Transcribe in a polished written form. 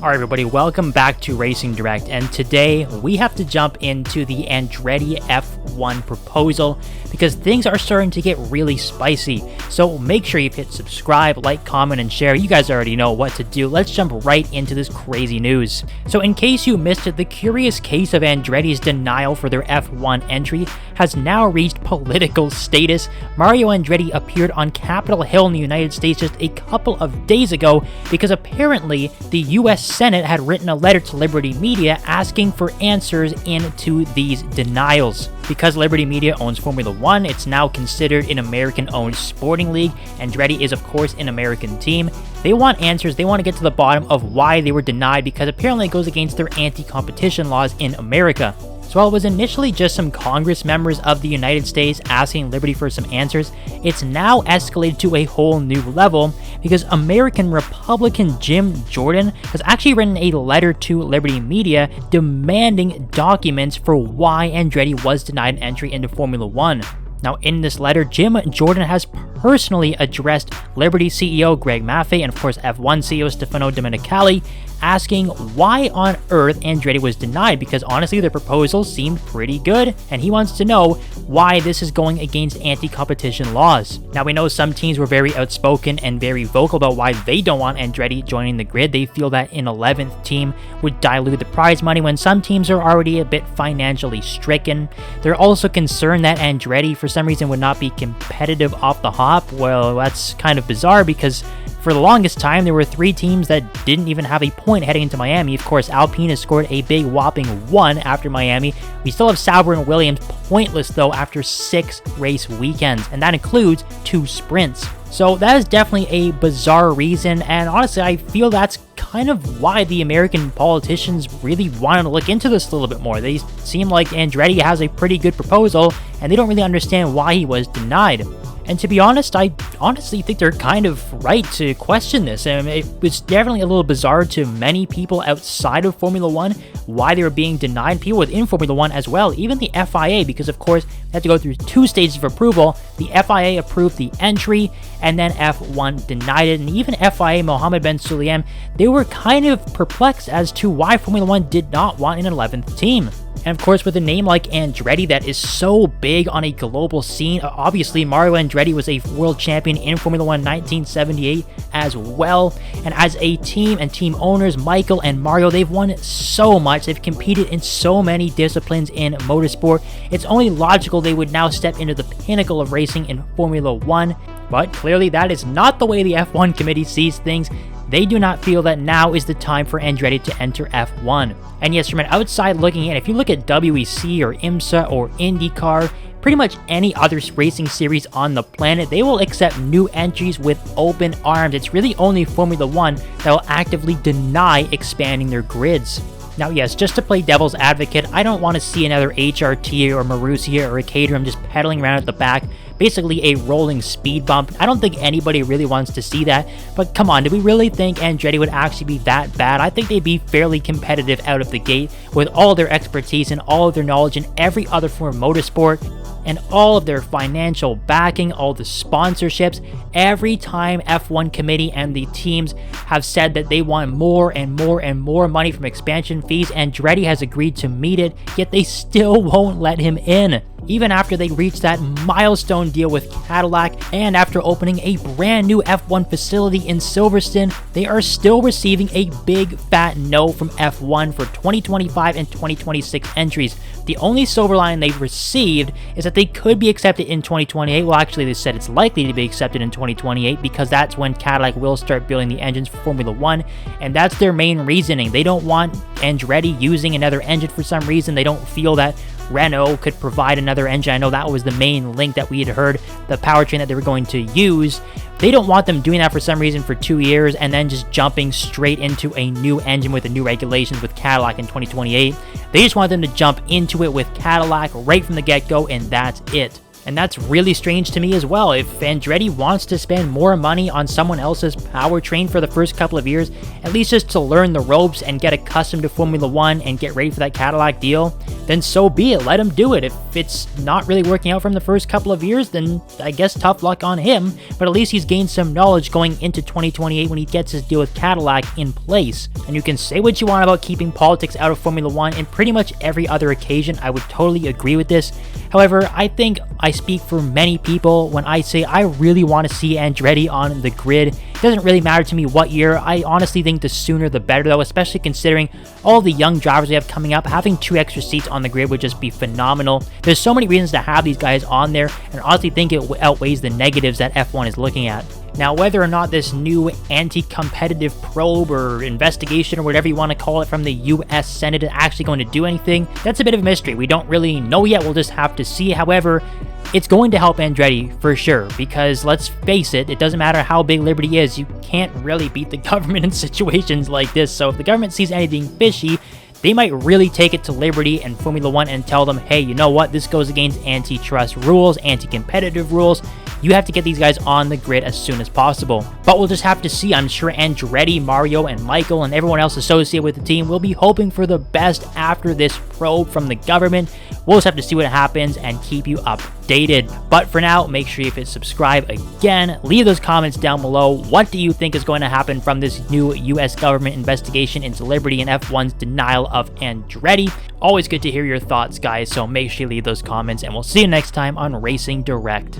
Alright everybody, welcome back to Racing Direct, and today we have to jump into the Andretti F1 proposal because things are starting to get really spicy. So make sure you hit subscribe, like, comment, and share. You guys already know what to do. Let's jump right into this crazy news. So in case you missed it, the curious case of Andretti's denial for their F1 entry has now reached political status. Mario Andretti appeared on Capitol Hill in the United States just a couple of days ago because apparently the US Senate had written a letter to Liberty Media asking for answers into these denials. Because Liberty Media owns Formula One, it's now considered an American-owned sporting league. Andretti is, of course, an American team. They want answers. They want to get to the bottom of why they were denied because apparently it goes against their anti-competition laws in America. So while it was initially just some Congress members of the United States asking Liberty for some answers, it's now escalated to a whole new level because American Republican Jim Jordan has actually written a letter to Liberty Media demanding documents for why Andretti was denied an entry into Formula One. Now, in this letter, Jim Jordan has personally addressed Liberty CEO Greg Maffei and, of course, F1 CEO Stefano Domenicali, asking why on earth Andretti was denied because honestly their proposal seemed pretty good and he wants to know why this is going against anti-competition laws. Now we know some teams were very outspoken and very vocal about why they don't want Andretti joining the grid. They feel that an 11th team would dilute the prize money when some teams are already a bit financially stricken. They're also concerned that Andretti for some reason would not be competitive off the hop. Well, that's kind of bizarre because for the longest time, there were 3 teams that didn't even have a point heading into Miami. Of course, Alpine has scored a big whopping 1 after Miami. We still have Sauber and Williams pointless, though, after 6 race weekends, and that includes 2 sprints. So that is definitely a bizarre reason, and honestly, I feel that's kind of why the American politicians really wanted to look into this a little bit more. They seem like Andretti has a pretty good proposal, and they don't really understand why he was denied. And to be honest, I honestly think they're kind of right to question this. And it was definitely a little bizarre to many people outside of Formula One why they were being denied. People within Formula One as well, even the FIA, because of course they had to go through 2 stages of approval. The FIA approved the entry, and then F1 denied it. And even FIA, Mohammed Ben Sulayem, they were kind of perplexed as to why Formula One did not want an 11th team. And of course, with a name like Andretti that is so big on a global scene, obviously Mario Andretti was a world champion in Formula One in 1978 as well. And as a team and team owners, Michael and Mario, they've won so much. They've competed in so many disciplines in motorsport. It's only logical they would now step into the pinnacle of racing in Formula One. But clearly that is not the way the F1 committee sees things. They do not feel that now is the time for Andretti to enter F1. And yes, from an outside looking in, if you look at WEC or IMSA or IndyCar, pretty much any other racing series on the planet, they will accept new entries with open arms. It's really only Formula One that will actively deny expanding their grids. Now yes, just to play devil's advocate, I don't want to see another HRT or Marussia or a Caterham just pedaling around at the back, basically a rolling speed bump. I don't think anybody really wants to see that, but come on, do we really think Andretti would actually be that bad? I think they'd be fairly competitive out of the gate with all their expertise and all of their knowledge in every other form of motorsport, and all of their financial backing, all the sponsorships. Every time F1 committee and the teams have said that they want more and more and more money from expansion fees, Andretti has agreed to meet it, yet they still won't let him in. Even after they reached that milestone deal with Cadillac, and after opening a brand new F1 facility in Silverstone, they are still receiving a big fat no from F1 for 2025 and 2026 entries. The only silver lining they've received is that they could be accepted in 2028. Well, actually, they said it's likely to be accepted in 2028 because that's when Cadillac will start building the engines for Formula One, and that's their main reasoning. They don't want Andretti using another engine for some reason. They don't feel that Renault could provide another engine. I know that was the main link that we had heard, the powertrain that they were going to use. They don't want them doing that for some reason for 2 years and then just jumping straight into a new engine with the new regulations with Cadillac in 2028. They just want them to jump into it with Cadillac right from the get-go, and that's it. And that's really strange to me as well. If Andretti wants to spend more money on someone else's powertrain for the first couple of years, at least just to learn the ropes and get accustomed to Formula One and get ready for that Cadillac deal, then so be it. Let him do it. If it's not really working out from the first couple of years, then I guess tough luck on him, but at least he's gained some knowledge going into 2028 when he gets his deal with Cadillac in place. And you can say what you want about keeping politics out of Formula One. In pretty much every other occasion, I would totally agree with this. However, I think I speak for many people when I say I really want to see Andretti on the grid. It doesn't really matter to me what year. I honestly think the sooner the better though, especially considering all the young drivers we have coming up. Having 2 extra seats on the grid would just be phenomenal. There's so many reasons to have these guys on there, and I honestly think it outweighs the negatives that F1 is looking at. Now, whether or not this new anti-competitive probe or investigation or whatever you want to call it from the US Senate is actually going to do anything, that's a bit of a mystery. We don't really know yet. We'll just have to see. However, it's going to help Andretti for sure, because let's face it, it doesn't matter how big Liberty is, you can't really beat the government in situations like this. So if the government sees anything fishy, they might really take it to Liberty and Formula One and tell them, hey, you know what, this goes against antitrust rules, anti-competitive rules. You have to get these guys on the grid as soon as possible. But we'll just have to see. I'm sure Andretti, Mario, and Michael, and everyone else associated with the team will be hoping for the best after this probe from the government. We'll just have to see what happens and keep you updated. But for now, make sure you hit subscribe again. Leave those comments down below. What do you think is going to happen from this new US government investigation into Liberty and F1's denial of Andretti? Always good to hear your thoughts, guys, so make sure you leave those comments, and we'll see you next time on Racing Direct.